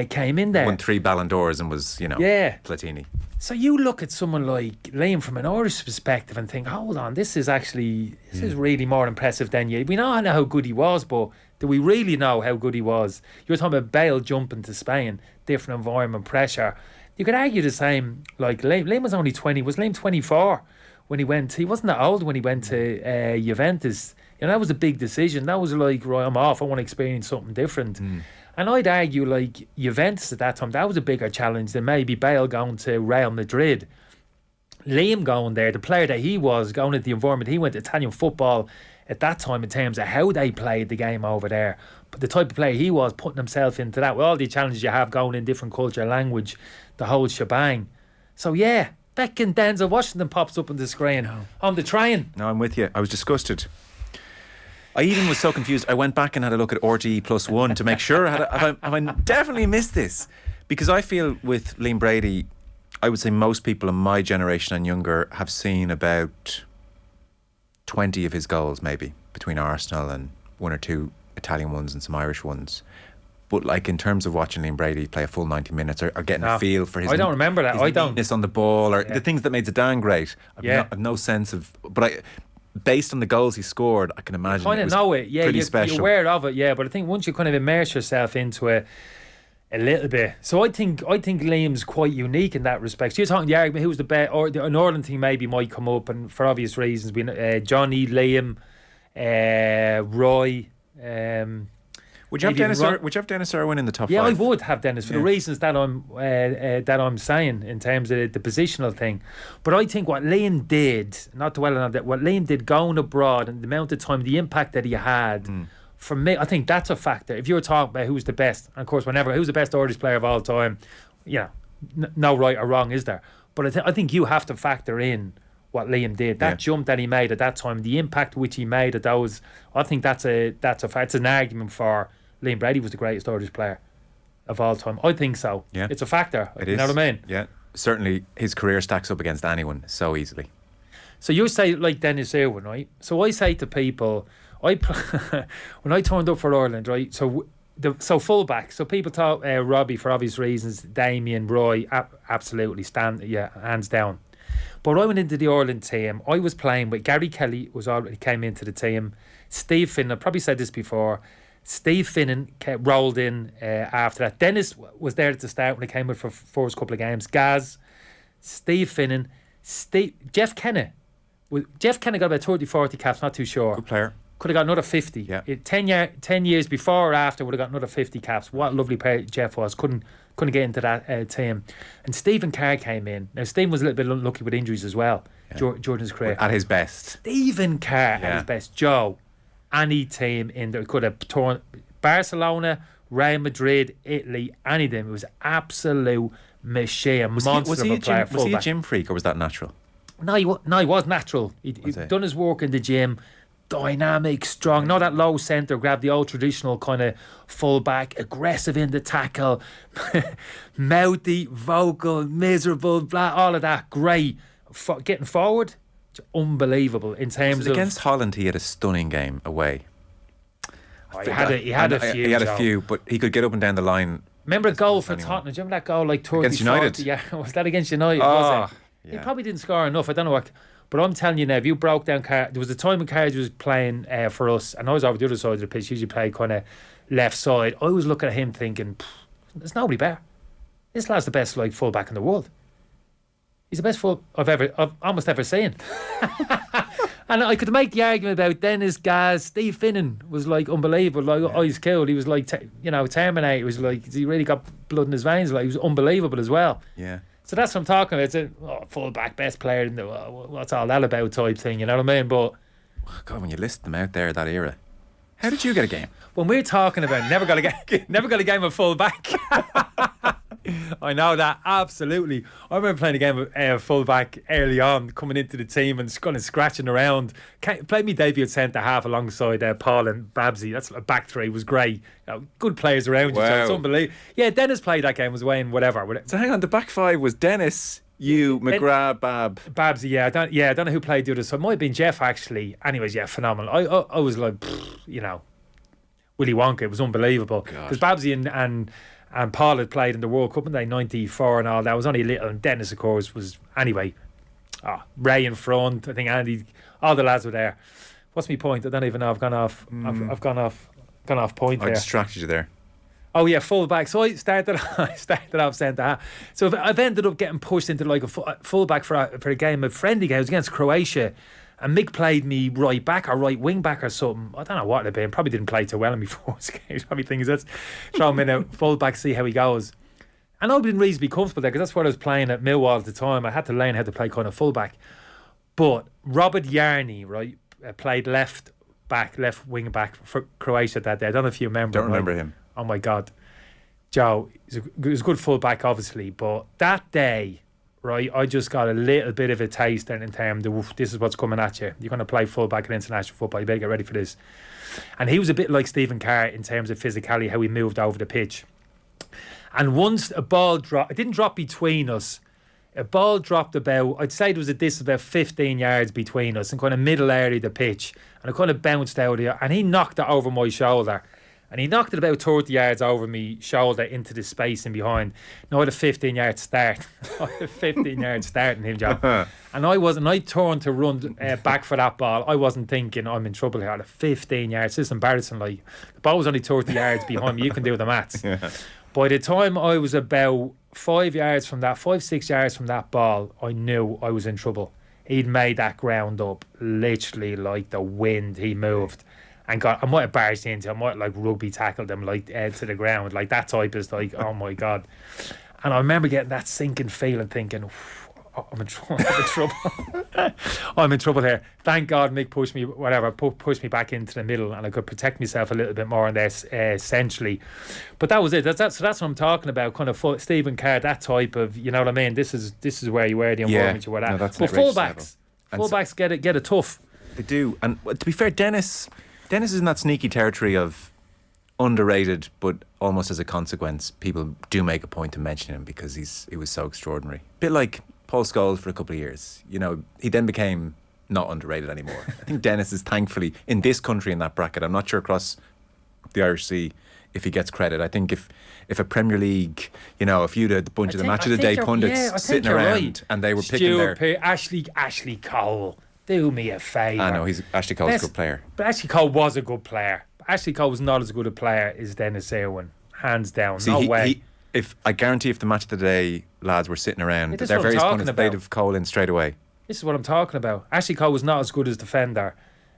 came in there. Won 3 Ballon d'Ors and was, Platini. So you look at someone like Liam from an Irish perspective and think, hold on, this is really more impressive than you. We know how good he was, but do we really know how good he was? You're talking about Bale jumping to Spain, different environment, pressure. You could argue the same. Like Liam was only 20. Was Liam 24 when he went? He wasn't that old when he went to Juventus. That was a big decision. That was like, right, I'm off. I want to experience something different. And I'd argue, like, Juventus at that time, that was a bigger challenge than maybe Bale going to Real Madrid. Liam going there, the player that he was, going into the environment, he went to Italian football at that time in terms of how they played the game over there. But the type of player he was, putting himself into that, with all the challenges you have going in different culture, language, the whole shebang. So, yeah, Beckham, Denzel Washington pops up on the screen on the train. No, I'm with you. I was disgusted. I even was so confused. I went back and had a look at RTE +1 to make sure have I definitely missed this, because I feel with Liam Brady, I would say most people in my generation and younger have seen about 20 of his goals, maybe between Arsenal and 1 or 2 Italian ones and some Irish ones. But like in terms of watching Liam Brady play a full 90 minutes or getting a feel for his, I don't remember that. His neatness on the ball or the things that made Zidane great. I've no sense of, but based on the goals he scored, I can imagine kind of know it. Yeah, pretty special. You're aware of it. Yeah, but I think once you kind of immerse yourself into it a little bit, so I think Liam's quite unique in that respect. So you're talking the argument who's the best, or an Ireland thing maybe might come up, and for obvious reasons, being Johnny, Liam, Roy. Would you have Dennis Irwin in the top 5? Yeah, I would have Dennis for the reasons that I'm saying in terms of the positional thing. But I think what Liam did, not dwelling on that, what Liam did going abroad and the amount of time, the impact that he had, for me, I think that's a factor. If you're talking about who's the best, and of course, who's the best Irish player of all time, no right or wrong, is there? But I think you have to factor in what Liam did, that jump that he made at that time, the impact which he made at those. I think that's a fact. It's an argument for Liam Brady was the greatest Irish player of all time. I think so. Yeah. It's a factor. You know what I mean? Yeah. Certainly his career stacks up against anyone so easily. So you say like Dennis Irwin, right? So I say to people, when I turned up for Ireland, right? So fullback. So people thought Robbie, for obvious reasons, Damien, Roy, absolutely hands down. But I went into the Ireland team. I was playing with Gary Kelly, already came into the team. Steve Finnan, I probably said this before. Steve Finnan rolled in after that. Dennis was there at the start when he came in for first couple of games. Gaz, Steve Finnan, Jeff Kenna. Jeff Kenna got about 30, 40 caps, not too sure. Good player. Could have got another 50. Yeah. 10 years before or after would have got another 50 caps. What a lovely player Jeff was. Couldn't get into that team. And Stephen Carr came in. Now, Stephen was a little bit unlucky with injuries as well during his career. At his best. Stephen Carr at his best. Joe, any team in there could have torn Barcelona, Real Madrid, Italy, any of them. It was absolute machine. Was he a gym freak or was that natural? No, he was natural. He'd done his work in the gym. Dynamic, strong, not that low centre grab, the old traditional kind of fullback, aggressive in the tackle, mouthy, vocal, miserable, blah, all of that. Great. Getting forward, unbelievable in terms of. Against Holland, he had a stunning game away. He had a few, but he could get up and down the line. Remember a goal for Tottenham? Do you remember that goal like 30, against United? 40? Yeah, was that against United? Was it? Yeah. He probably didn't score enough. I don't know what. But I'm telling you now, if you broke down Carr, there was a time when Carr was playing for us, and I was over the other side of the pitch. Usually played kind of left side. I was looking at him thinking, there's nobody better. This lad's the best fullback in the world. He's the best I've almost ever seen. And I could make the argument about Dennis, Gaz, Steve Finnan was unbelievable. He's cool. He was Terminator. He was he really got blood in his veins. He was unbelievable as well. Yeah. So that's what I'm talking about. It's a fullback, best player in the world. What's all that about type thing, you know what I mean? But God, when you list them out there, that era, how did you get a game? When we're talking about never got a game of fullback. I know that, absolutely. I remember playing a game of fullback early on, coming into the team and kind of scratching around. Played me debut at centre half alongside Paul and Babsy. That's a back three, was great. Good players around you, so it's unbelievable. Yeah, Dennis played that game, was away in whatever. So hang on, the back five was Dennis, you, McGrath, Babsy, yeah. I don't know who played the other side. Might have been Jeff, actually. Anyways, yeah, phenomenal. I was like, Willy Wonka. It was unbelievable because Babsy and And Paul had played in the World Cup in the 94 and all that. It was only little. And Dennis, of course, was... Anyway, Ray in front. I think Andy... All the lads were there. What's my point? I don't even know. I've gone off... I've gone off point there. I distracted you there. Oh yeah, fullback. So I started off centre half. So I've ended up getting pushed into like a fullback for a game, a friendly game. It was against Croatia, and Mick played me right back or right wing back or something. I don't know what it'd been. Probably didn't play too well in my first game. Probably thinks let's throw him in a fullback, see how he goes. And I've been reasonably comfortable there because that's what I was playing at Millwall at the time. I had to learn how to play kind of fullback. But Robert Yarney, right, played left wing back for Croatia that day. I don't know if you remember. Don't remember him. Oh my God, Joe, he was a good fullback, obviously, but that day, right, I just got a little bit of a taste in terms of this is what's coming at you. You're going to play fullback in international football. You better get ready for this. And he was a bit like Stephen Carr in terms of physicality, how he moved over the pitch. And once a ball dropped, it didn't drop between us. A ball dropped about, I'd say there was a distance about 15 yards between us, in kind of middle area of the pitch, and it kind of bounced out here, and he knocked it over my shoulder. And he knocked it about 30 yards over me shoulder into the space in behind. Now I had a 15-yard start. I had a 15-yard start in him, Joe. And I turned to run back for that ball. I wasn't thinking I'm in trouble here. I had a 15 yards. This is embarrassing. Like, the ball was only 30 yards behind me. You can do the maths. Yeah. By the time I was about 6 yards from that ball, I knew I was in trouble. He'd made that ground up literally like the wind. He moved. And I might have barged into him, I might like rugby tackled him like head to the ground, like that type is like, oh my God. And I remember getting that sinking feeling, thinking, I'm in trouble. I'm in trouble here. Thank God Mick pushed me back into the middle, and I could protect myself a little bit more on this, essentially. But that was it. That's what I'm talking about. Kind of Stephen Carr, that type of, you know what I mean. This is where you were, the environment you were at. No, that's but fullbacks get it tough. They do. And to be fair, Dennis is in that sneaky territory of underrated, but almost as a consequence, people do make a point to mention him because he was so extraordinary. Bit like Paul Scholes for a couple of years. You know, he then became not underrated anymore. I think Dennis is thankfully in this country in that bracket. I'm not sure across the Irish Sea if he gets credit. I think if a Premier League, you know, if you had a bunch of the Match of the Day pundits sitting around and they were picking their... Ashley Cole. Do me a favour. I know, Ashley Cole's a good player. But Ashley Cole was a good player. Ashley Cole was not as good a player as Dennis Irwin. Hands down. See, no way. I guarantee if the Match of the Day lads were sitting around, their various pundits, they'd have Cole in straight away. This is what I'm talking about. Ashley Cole was not as good as defender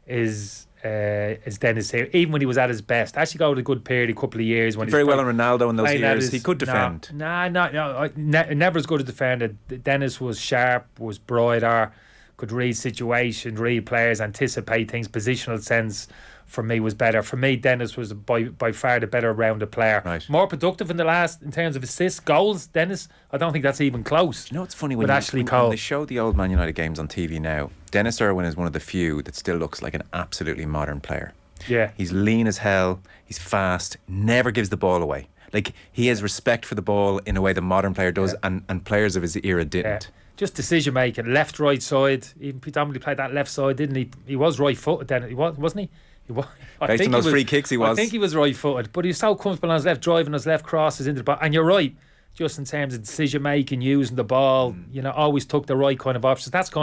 as Dennis Irwin, even when he was at his best. Ashley Cole had a good period, a couple of years. When very well on Ronaldo in those years. He could defend. Never as good as defender. Dennis was sharp, was brighter, could read situations, read players, anticipate things. Positional sense for me was better. For me, Dennis was by far the better rounded player. Right. More productive in terms of assists, goals. Dennis, I don't think that's even close. You know what's funny when they show the old Man United games on TV now? Dennis Irwin is one of the few that still looks like an absolutely modern player. Yeah, he's lean as hell. He's fast. Never gives the ball away. Like, he has respect for the ball in a way the modern player does, and players of his era didn't. Yeah. Just decision making, left, right side. He predominantly played that left side, didn't he? He was right footed then. He wasn't he? He was. Based on those free kicks, he was. I think he was right footed, but he was so comfortable on his left, driving his left crosses into the ball. And you're right, just in terms of decision making, using the ball, you know, always took the right kind of options. That's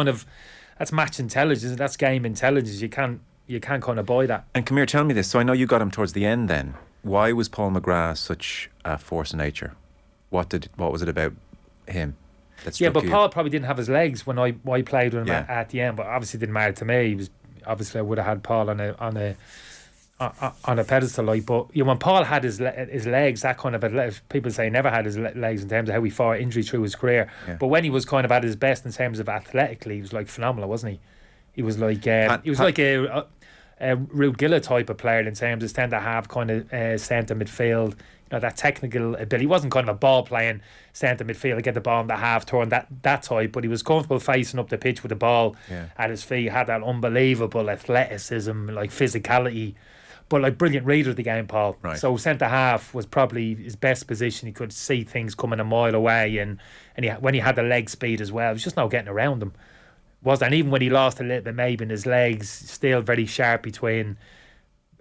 match intelligence. That's game intelligence. You can't kind of buy that. And come here, tell me this. So I know you got him towards the end. Then why was Paul McGrath such a force of nature? What was it about him? But Paul probably didn't have his legs when I played with him at the end, but obviously didn't matter to me. He was obviously I would have had Paul on a pedestal, like. But you know, when Paul had his legs, that kind of people say he never had his legs in terms of how he fought injury through his career. Yeah. But when he was kind of at his best in terms of athletically, he was like phenomenal, wasn't he? He was like like a Ruud Gilla type of player in terms of centre half, kind of centre midfield. You know, that technical ability. He wasn't kind of a ball playing centre midfield, get the ball in the half turn, that type, but he was comfortable facing up the pitch with the ball at his feet. He had that unbelievable athleticism, like physicality, but like brilliant reader of the game, Paul. Right. So centre half was probably his best position. He could see things coming a mile away, and when he had the leg speed as well, there was just no getting around him. And even when he lost a little bit maybe in his legs, still very sharp between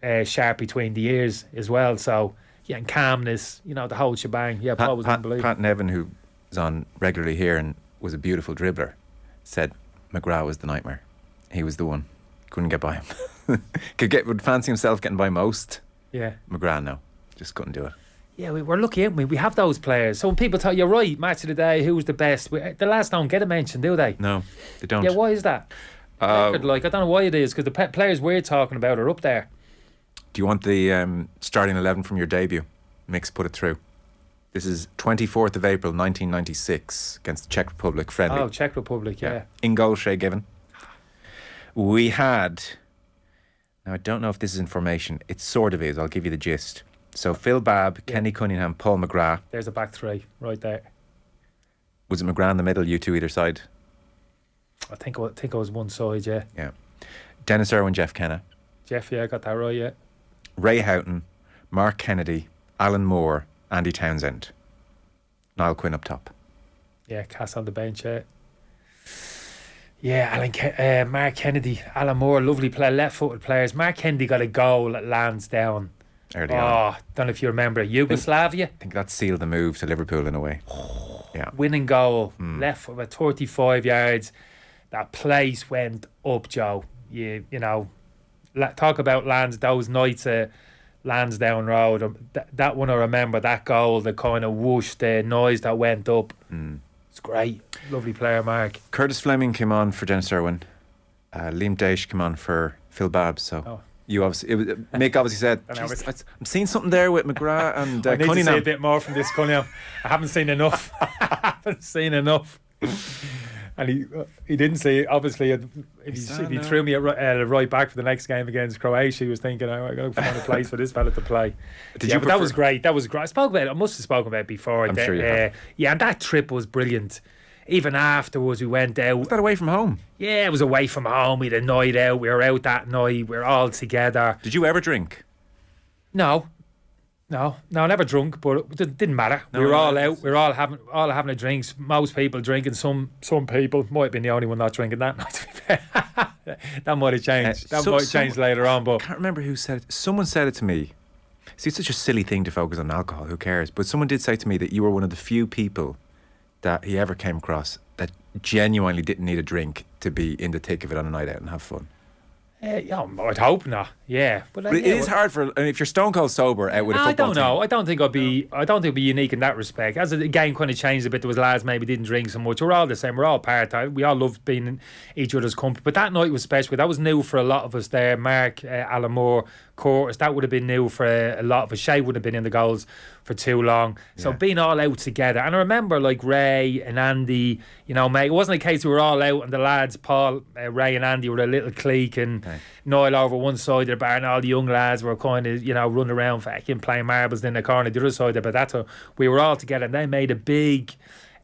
the ears as well. So Yeah, and calmness, you know, the whole shebang. Yeah, Paul was unbelievable. Pat Nevin, who is on regularly here and was a beautiful dribbler, said McGrath was the nightmare. He was the one. Couldn't get by him. Would fancy himself getting by most. Yeah. McGrath, no. Just couldn't do it. Yeah, we're lucky, aren't we? We have those players. So when people tell you're right, match of the day, who's the best? The lads don't get a mention, do they? No, they don't. Yeah, why is that? I don't know why it is, because the players we're talking about are up there. Do you want the starting 11 from your debut? Mix, put it through. This is 24th of April 1996 against the Czech Republic friendly. Oh, Czech Republic, yeah. In goal, Shay Given. We had, now I don't know if this is information, it sort of is, I'll give you the gist. So Phil Babb, Kenny Cunningham, Paul McGrath. There's a back three right there. Was it McGrath in the middle, you two either side? I think I was one side, yeah. Yeah. Dennis Irwin, Jeff Kenna. Jeff, yeah, I got that right, yeah. Ray Houghton, Mark Kennedy, Alan Moore, Andy Townsend. Niall Quinn up top. Yeah, Cass on the bench, yeah. Yeah, Mark Kennedy, Alan Moore, lovely player, left-footed players. Mark Kennedy got a goal at Lansdowne. Early on. Don't know if you remember Yugoslavia. I think that sealed the move to Liverpool in a way. Yeah. Winning goal, left for about 35 yards. That place went up, Joe. You know, talk about those nights at Lansdowne Road. That one I remember, that goal, the kind of whoosh, the noise that went up. It's great. Lovely player, Mark. Curtis Fleming came on for Dennis Irwin. Liam Daish came on for Phil Babb. So you obviously, Mick obviously said, I'm seeing something there with McGrath and I need Cunningham. to see a bit more from this Cunningham. I haven't seen enough. And he didn't see it. Obviously, if he threw me at right back for the next game against Croatia, he was thinking, I got to find a place for this fella to play. But that was great. I spoke about it. I must have spoken about it before. I'm sure you have. Yeah, and that trip was brilliant. Even afterwards, we went out. Was that away from home? Yeah, it was away from home. We had a night out. We were out that night. We were all together. Did you ever drink? No, never drunk, but it didn't matter. We were all out. We were all having a drinks. Most people drinking. Some people might have been the only one not drinking that night. To be fair, that might have changed. That might have changed later on. But I can't remember who said it. Someone said it to me. See, it's such a silly thing to focus on alcohol. Who cares? But someone did say to me that you were one of the few people that he ever came across that genuinely didn't need a drink to be in the thick of it on a night out and have fun. Yeah, I'd hope not. Yeah, but it is hard for if you're stone cold sober out with a football team. I don't think it'd be unique in that respect. As the game kind of changed a bit, there was lads maybe didn't drink so much. We're all the same. We're all part-time. We all loved being in each other's company. But that night was special. That was new for a lot of us there. Mark, Alan Moore, Curtis, that would have been new for a lot of us. Shay would have been in the goals for too long. So being all out together. And I remember like Ray and Andy, you know, mate, it wasn't a case we were all out and the lads, Paul, Ray and Andy were a little clique and Niall over one side of the bar and all the young lads were kind of, you know, running around fucking playing marbles in the corner the other side of it. That's how we were all together and they made a big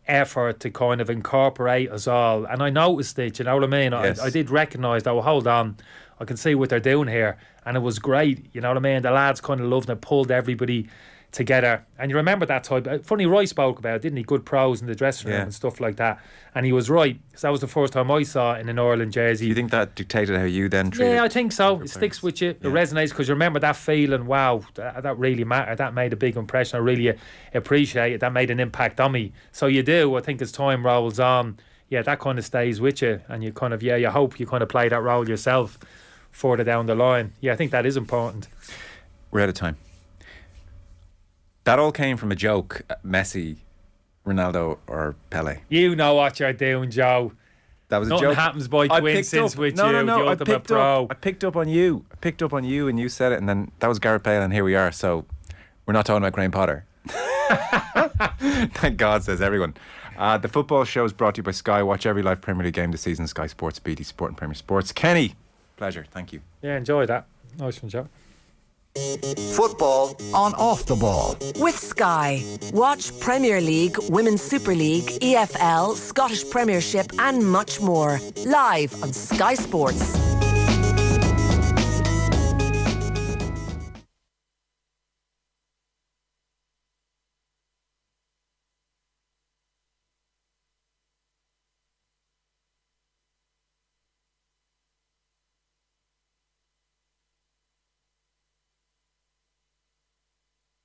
effort to kind of incorporate us all. And I noticed it, you know what I mean? Yes. I did recognise that, well, hold on, I can see what they're doing here. And it was great, you know what I mean? The lads kind of loved it, pulled everybody together. And you remember that type. Funny, Roy spoke about it, didn't he? Good pros in the dressing room and stuff like that. And he was right, because that was the first time I saw it in an Ireland jersey. Do you think that dictated how you then treated? Yeah, I think so. It sticks with you. It resonates, because you remember that feeling, wow, that really mattered. That made a big impression. I really appreciate it. That made an impact on me. So you do. I think as time rolls on, that kind of stays with you. And you kind of, you hope you kind of play that role yourself further down the line. Yeah, I think that is important. We're out of time. That all came from a joke, Messi, Ronaldo or Pele. You know what you're doing, Joe. That was Nothing a joke. Happens by coincidence with you, the ultimate pro. I picked up on you. And you said it, and then that was Gareth Bale, and here we are. So we're not talking about Graham Potter. Thank God, says everyone. The football show is brought to you by Sky. Watch every live Premier League game this season. Sky Sports, BT Sport and Premier Sports. Kenny, pleasure. Thank you. Yeah, enjoy that. Nice one, Joe. Football on Off the Ball. With Sky. Watch Premier League, Women's Super League, EFL, Scottish Premiership and much more. Live on Sky Sports.